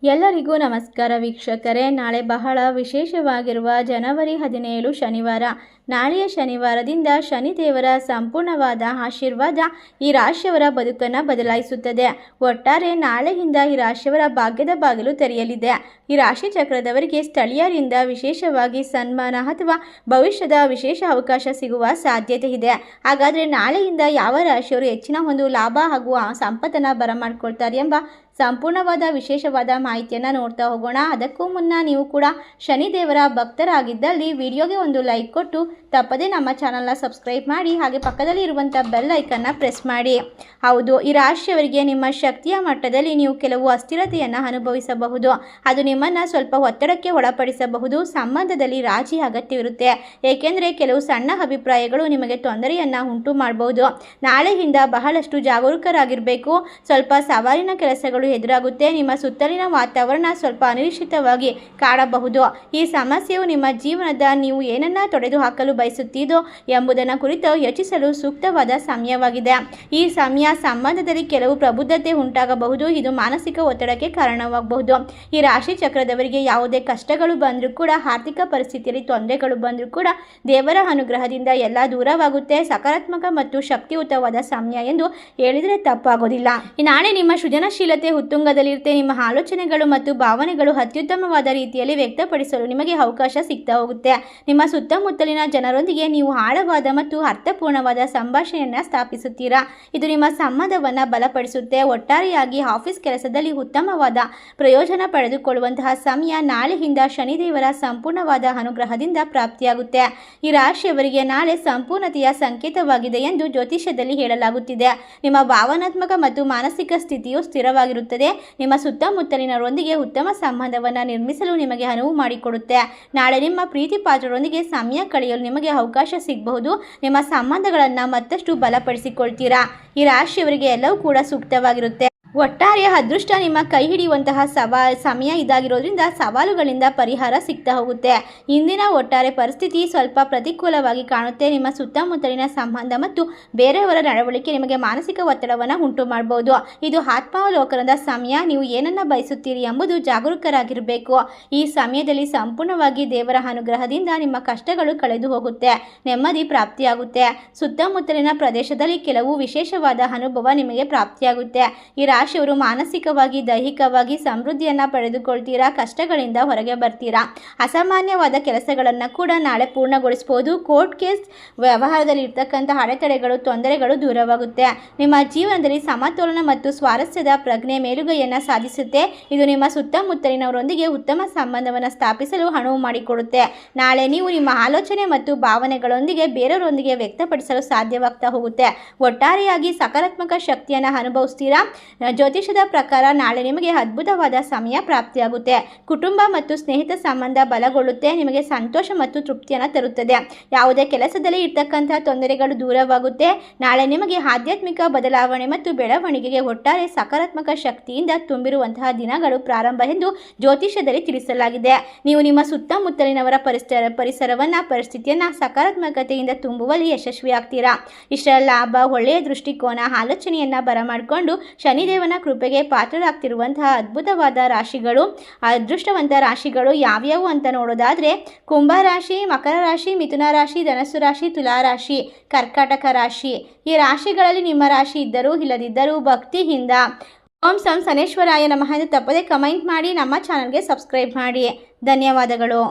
ಎಲ್ಲರಿಗೂ ನಮಸ್ಕಾರ ವೀಕ್ಷಕರೇ. ನಾಳೆ ಬಹಳ ವಿಶೇಷವಾಗಿರುವ ಜನವರಿ 17 ಶನಿವಾರ. ನಾಳೆಯ ಶನಿವಾರದಿಂದ ಶನಿದೇವರ ಸಂಪೂರ್ಣವಾದ ಆಶೀರ್ವಾದ ಈ ರಾಶಿಯವರ ಬದುಕನ್ನು ಬದಲಾಯಿಸುತ್ತದೆ. ಒಟ್ಟಾರೆ ನಾಳೆಯಿಂದ ಈ ರಾಶಿಯವರ ಭಾಗ್ಯದ ಬಾಗಿಲು ತೆರೆಯಲಿದೆ. ಈ ರಾಶಿ ಚಕ್ರದವರಿಗೆ ಸ್ಥಳೀಯರಿಂದ ವಿಶೇಷವಾಗಿ ಸನ್ಮಾನ ಅಥವಾ ಭವಿಷ್ಯದ ವಿಶೇಷ ಅವಕಾಶ ಸಿಗುವ ಸಾಧ್ಯತೆ ಇದೆ. ಹಾಗಾದರೆ ನಾಳೆಯಿಂದ ಯಾವ ರಾಶಿಯವರು ಹೆಚ್ಚಿನ ಒಂದು ಲಾಭ ಹಾಗೂ ಸಂಪತ್ತನ್ನು ಬರಮಾಡ್ಕೊಳ್ತಾರೆ ಎಂಬ ಸಂಪೂರ್ಣವಾದ ವಿಶೇಷವಾದ ಮಾಹಿತಿಯನ್ನು ನೋಡ್ತಾ ಹೋಗೋಣ. ಅದಕ್ಕೂ ಮುನ್ನ ನೀವು ಕೂಡ ಶನಿದೇವರ ಭಕ್ತರಾಗಿದ್ದಲ್ಲಿ ವಿಡಿಯೋಗೆ ಒಂದು ಲೈಕ್ ಕೊಟ್ಟು ತಪ್ಪದೇ ನಮ್ಮ ಚಾನಲ್ನ ಸಬ್ಸ್ಕ್ರೈಬ್ ಮಾಡಿ, ಹಾಗೆ ಪಕ್ಕದಲ್ಲಿ ಇರುವಂಥ ಬೆಲ್ ಐಕನ್ನ ಪ್ರೆಸ್ ಮಾಡಿ. ಹೌದು, ಈ ರಾಶಿಯವರಿಗೆ ನಿಮ್ಮ ಶಕ್ತಿಯ ಮಟ್ಟದಲ್ಲಿ ನೀವು ಕೆಲವು ಅಸ್ಥಿರತೆಯನ್ನು ಅನುಭವಿಸಬಹುದು. ಅದು ನಿಮ್ಮನ್ನು ಸ್ವಲ್ಪ ಒತ್ತಡಕ್ಕೆ ಒಳಪಡಿಸಬಹುದು. ಸಂಬಂಧದಲ್ಲಿ ರಾಜಿ ಅಗತ್ಯವಿರುತ್ತೆ, ಏಕೆಂದರೆ ಕೆಲವು ಸಣ್ಣ ಅಭಿಪ್ರಾಯಗಳು ನಿಮಗೆ ತೊಂದರೆಯನ್ನು ಉಂಟು ಮಾಡಬಹುದು. ನಾಳೆಯಿಂದ ಬಹಳಷ್ಟು ಜಾಗರೂಕರಾಗಿರಬೇಕು. ಸ್ವಲ್ಪ ಸವಾಲಿನ ಕೆಲಸಗಳು ಎದುರಾಗುತ್ತೆ. ನಿಮ್ಮ ಸುತ್ತಲಿನ ವಾತಾವರಣ ಸ್ವಲ್ಪ ಅನಿರೀಕ್ಷಿತವಾಗಿ ಕಾಣಬಹುದು. ಈ ಸಮಸ್ಯೆಯು ನಿಮ್ಮ ಜೀವನದ ನೀವು ಏನನ್ನ ತೊಡೆದು ಹಾಕಲು ಬಯಸುತ್ತೀದೋ ಎಂಬುದನ್ನು ಕುರಿತು ಯೋಚಿಸಲು ಸೂಕ್ತವಾದ ಸಮಯವಾಗಿದೆ. ಈ ಸಮಯ ಸಂಬಂಧದಲ್ಲಿ ಕೆಲವು ಪ್ರಬುದ್ಧತೆ ಉಂಟಾಗಬಹುದು. ಇದು ಮಾನಸಿಕ ಒತ್ತಡಕ್ಕೆ ಕಾರಣವಾಗಬಹುದು. ಈ ರಾಶಿ ಚಕ್ರದವರಿಗೆ ಯಾವುದೇ ಕಷ್ಟಗಳು ಬಂದರೂ ಕೂಡ, ಆರ್ಥಿಕ ಪರಿಸ್ಥಿತಿಯಲ್ಲಿ ತೊಂದರೆಗಳು ಬಂದರೂ ಕೂಡ ದೇವರ ಅನುಗ್ರಹದಿಂದ ಎಲ್ಲ ದೂರವಾಗುತ್ತೆ. ಸಕಾರಾತ್ಮಕ ಮತ್ತು ಶಕ್ತಿಯುತವಾದ ಸಮಯ ಎಂದು ಹೇಳಿದರೆ ತಪ್ಪಾಗೋದಿಲ್ಲ. ನಾಳೆ ನಿಮ್ಮ ಸೃಜನಶೀಲತೆ ಉತ್ತುಂಗದಲ್ಲಿರುತ್ತೆ. ನಿಮ್ಮ ಆಲೋಚನೆಗಳು ಮತ್ತು ಭಾವನೆಗಳು ಅತ್ಯುತ್ತಮವಾದ ರೀತಿಯಲ್ಲಿ ವ್ಯಕ್ತಪಡಿಸಲು ನಿಮಗೆ ಅವಕಾಶ ಸಿಗ್ತಾ ಹೋಗುತ್ತೆ. ನಿಮ್ಮ ಸುತ್ತಮುತ್ತಲಿನ ಜನರೊಂದಿಗೆ ನೀವು ಆಳವಾದ ಮತ್ತು ಅರ್ಥಪೂರ್ಣವಾದ ಸಂಭಾಷಣೆಯನ್ನು ಸ್ಥಾಪಿಸುತ್ತೀರಾ. ಇದು ನಿಮ್ಮ ಸಂಬಂಧವನ್ನು ಬಲಪಡಿಸುತ್ತೆ. ಒಟ್ಟಾರೆಯಾಗಿ ಆಫೀಸ್ ಕೆಲಸದಲ್ಲಿ ಉತ್ತಮವಾದ ಪ್ರಯೋಜನ ಪಡೆದುಕೊಳ್ಳುವಂತಹ ಸಮಯ ನಾಳೆಯಿಂದ ಶನಿದೇವರ ಸಂಪೂರ್ಣವಾದ ಅನುಗ್ರಹದಿಂದ ಪ್ರಾಪ್ತಿಯಾಗುತ್ತೆ. ಈ ರಾಶಿಯವರಿಗೆ ನಾಳೆ ಸಂಪೂರ್ಣತೆಯ ಸಂಕೇತವಾಗಿದೆ ಎಂದು ಜ್ಯೋತಿಷ್ಯದಲ್ಲಿ ಹೇಳಲಾಗುತ್ತಿದೆ. ನಿಮ್ಮ ಭಾವನಾತ್ಮಕ ಮತ್ತು ಮಾನಸಿಕ ಸ್ಥಿತಿಯು ಸ್ಥಿರವಾಗಿರುತ್ತದೆ. ನಿಮ್ಮ ಸುತ್ತಮುತ್ತಲಿನವರೊಂದಿಗೆ ಉತ್ತಮ ಸಂಬಂಧವನ್ನು ನಿರ್ಮಿಸಲು ನಿಮಗೆ ಅನುವು ಮಾಡಿಕೊಡುತ್ತೆ. ನಾಳೆ ನಿಮ್ಮ ಪ್ರೀತಿ ಪಾತ್ರರೊಂದಿಗೆ ಸಮಯ ಕಳೆಯಲು ನಿಮಗೆ ಅವಕಾಶ ಸಿಗಬಹುದು. ನಿಮ್ಮ ಸಂಬಂಧಗಳನ್ನು ಮತ್ತಷ್ಟು ಬಲಪಡಿಸಿಕೊಳ್ತೀರಾ. ಈ ರಾಶಿಯವರಿಗೆ ಎಲ್ಲವೂ ಕೂಡ ಸೂಕ್ತವಾಗಿರುತ್ತೆ. ಒಟ್ಟಾರೆ ಅದೃಷ್ಟ ನಿಮ್ಮ ಕೈ ಹಿಡಿಯುವಂತಹ ಸಮಯ ಇದಾಗಿರೋದ್ರಿಂದ ಸವಾಲುಗಳಿಂದ ಪರಿಹಾರ ಸಿಗ್ತಾ ಹೋಗುತ್ತೆ. ಇಂದಿನ ಒಟ್ಟಾರೆ ಪರಿಸ್ಥಿತಿ ಸ್ವಲ್ಪ ಪ್ರತಿಕೂಲವಾಗಿ ಕಾಣುತ್ತೆ. ನಿಮ್ಮ ಸುತ್ತಮುತ್ತಲಿನ ಸಂಬಂಧ ಮತ್ತು ಬೇರೆಯವರ ನಡವಳಿಕೆ ನಿಮಗೆ ಮಾನಸಿಕ ಒತ್ತಡವನ್ನು ಉಂಟು ಮಾಡಬಹುದು. ಇದು ಆತ್ಮಾವಲೋಕನದ ಸಮಯ. ನೀವು ಏನನ್ನ ಬಯಸುತ್ತೀರಿ ಎಂಬುದು ಜಾಗರೂಕರಾಗಿರಬೇಕು. ಈ ಸಮಯದಲ್ಲಿ ಸಂಪೂರ್ಣವಾಗಿ ದೇವರ ಅನುಗ್ರಹದಿಂದ ನಿಮ್ಮ ಕಷ್ಟಗಳು ಕಳೆದು ಹೋಗುತ್ತೆ, ನೆಮ್ಮದಿ ಪ್ರಾಪ್ತಿಯಾಗುತ್ತೆ. ಸುತ್ತಮುತ್ತಲಿನ ಪ್ರದೇಶದಲ್ಲಿ ಕೆಲವು ವಿಶೇಷವಾದ ಅನುಭವ ನಿಮಗೆ ಪ್ರಾಪ್ತಿಯಾಗುತ್ತೆ. ಈ ರಾಶಿಯವರು ಮಾನಸಿಕವಾಗಿ ದೈಹಿಕವಾಗಿ ಸಮೃದ್ಧಿಯನ್ನು ಪಡೆದುಕೊಳ್ತೀರಾ. ಕಷ್ಟಗಳಿಂದ ಹೊರಗೆ ಬರ್ತೀರಾ. ಅಸಾಮಾನ್ಯವಾದ ಕೆಲಸಗಳನ್ನು ಕೂಡ ನಾಳೆ ಪೂರ್ಣಗೊಳಿಸಬಹುದು. ಕೋರ್ಟ್ ಕೇಸ್ ವ್ಯವಹಾರದಲ್ಲಿ ಇರ್ತಕ್ಕಂಥ ಅಡೆತಡೆಗಳು ತೊಂದರೆಗಳು ದೂರವಾಗುತ್ತೆ. ನಿಮ್ಮ ಜೀವನದಲ್ಲಿ ಸಮತೋಲನ ಮತ್ತು ಸ್ವಾರಸ್ಯದ ಪ್ರಜ್ಞೆ ಮೇಲುಗೈಯನ್ನು ಸಾಧಿಸುತ್ತೆ. ಇದು ನಿಮ್ಮ ಸುತ್ತಮುತ್ತಲಿನವರೊಂದಿಗೆ ಉತ್ತಮ ಸಂಬಂಧವನ್ನು ಸ್ಥಾಪಿಸಲು ಅನುವು ಮಾಡಿಕೊಡುತ್ತೆ. ನಾಳೆ ನೀವು ನಿಮ್ಮ ಆಲೋಚನೆ ಮತ್ತು ಭಾವನೆಗಳೊಂದಿಗೆ ಬೇರೆಯವರೊಂದಿಗೆ ವ್ಯಕ್ತಪಡಿಸಲು ಸಾಧ್ಯವಾಗ್ತಾ ಹೋಗುತ್ತೆ. ಒಟ್ಟಾರೆಯಾಗಿ ಸಕಾರಾತ್ಮಕ ಶಕ್ತಿಯನ್ನು ಅನುಭವಿಸ್ತೀರಾ. ಜ್ಯೋತಿಷದ ಪ್ರಕಾರ ನಾಳೆ ನಿಮಗೆ ಅದ್ಭುತವಾದ ಸಮಯ ಪ್ರಾಪ್ತಿಯಾಗುತ್ತೆ. ಕುಟುಂಬ ಮತ್ತು ಸ್ನೇಹಿತ ಸಂಬಂಧ ಬಲಗೊಳ್ಳುತ್ತೆ. ನಿಮಗೆ ಸಂತೋಷ ಮತ್ತು ತೃಪ್ತಿಯನ್ನು ತರುತ್ತದೆ. ಯಾವುದೇ ಕೆಲಸದಲ್ಲಿ ಇರ್ತಕ್ಕಂಥ ತೊಂದರೆಗಳು ದೂರವಾಗುತ್ತೆ. ನಾಳೆ ನಿಮಗೆ ಆಧ್ಯಾತ್ಮಿಕ ಬದಲಾವಣೆ ಮತ್ತು ಬೆಳವಣಿಗೆಗೆ ಒಟ್ಟಾರೆ ಸಕಾರಾತ್ಮಕ ಶಕ್ತಿಯಿಂದ ತುಂಬಿರುವಂತಹ ದಿನಗಳು ಪ್ರಾರಂಭ ಎಂದು ಜ್ಯೋತಿಷದಲ್ಲಿ ತಿಳಿಸಲಾಗಿದೆ. ನೀವು ನಿಮ್ಮ ಸುತ್ತಮುತ್ತಲಿನವರ ಪರಿಸ್ಥಿತಿಯನ್ನು ಸಕಾರಾತ್ಮಕತೆಯಿಂದ ತುಂಬುವಲ್ಲಿ ಯಶಸ್ವಿಯಾಗ್ತೀರಾ. ಇಷ್ಟರ ಲಾಭ, ಒಳ್ಳೆಯ ದೃಷ್ಟಿಕೋನ, ಆಲೋಚನೆಯನ್ನು ಬರಮಾಡಿಕೊಂಡು ಶನಿದೇವನ ಕೃಪೆಗೆ ಪಾತ್ರರಾಗ್ತಿರುವಂತಹ ಅದ್ಭುತವಾದ ರಾಶಿಗಳು, ಅದೃಷ್ಟವಂತ ರಾಶಿಗಳು ಯಾವ್ಯಾವು ಅಂತ ನೋಡೋದಾದರೆ ಕುಂಭ ರಾಶಿ, ಮಕರ ರಾಶಿ, ಮಿಥುನ ರಾಶಿ, ಧನಸ್ಸು ರಾಶಿ, ತುಲಾ ರಾಶಿ, ಕರ್ಕಾಟಕ ರಾಶಿ. ಈ ರಾಶಿಗಳಲ್ಲಿ ನಿಮ್ಮ ರಾಶಿ ಇದ್ದರೂ ಇಲ್ಲದಿದ್ದರೂ ಭಕ್ತಿಯಿಂದ ಓಂ ಸಂ ಶನೇಶ್ವರಾಯ ನಮಃ ಎಂದು ತಪ್ಪದೆ ಕಮೆಂಟ್ ಮಾಡಿ. ನಮ್ಮ ಚಾನಲ್ಗೆ ಸಬ್ಸ್ಕ್ರೈಬ್ ಮಾಡಿ. ಧನ್ಯವಾದಗಳು.